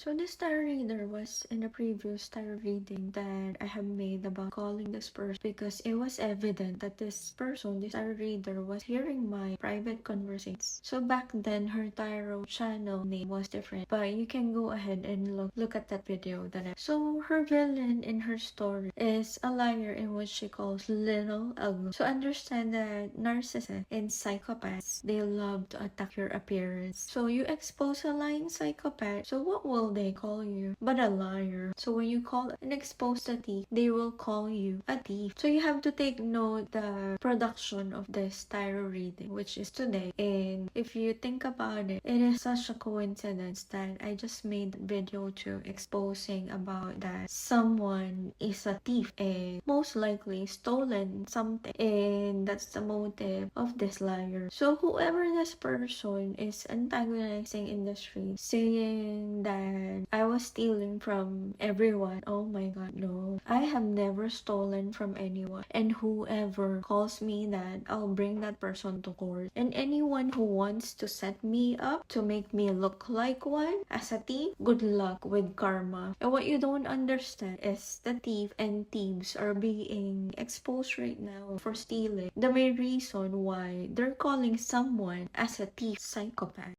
So this tarot reader was in a previous tarot reading that I have made about calling this person because it was evident that this person, this tarot reader, was hearing my private conversations. So back then her tarot channel name was different, but you can go ahead and look at that video that So her villain in her story is a liar in which she calls Little Ugly. So understand that narcissists and psychopaths, they love to attack your appearance. So you expose a lying psychopath, so what will they call you but a liar? So when you call and expose a thief, they will call you a thief. So you have to take note the production of this tarot reading, which is today. And if you think about it, it is such a coincidence that I just made a video to exposing about that someone is a thief and most likely stolen something, and that's the motive of this liar. So whoever this person is antagonizing in the street, saying that I was stealing from everyone. Oh my god, no. I have never stolen from anyone. And whoever calls me that, I'll bring that person to court. And anyone who wants to set me up to make me look like one as a thief, good luck with karma. And what you don't understand is the thief and thieves are being exposed right now for stealing. The main reason why they're calling someone as a thief psychopath.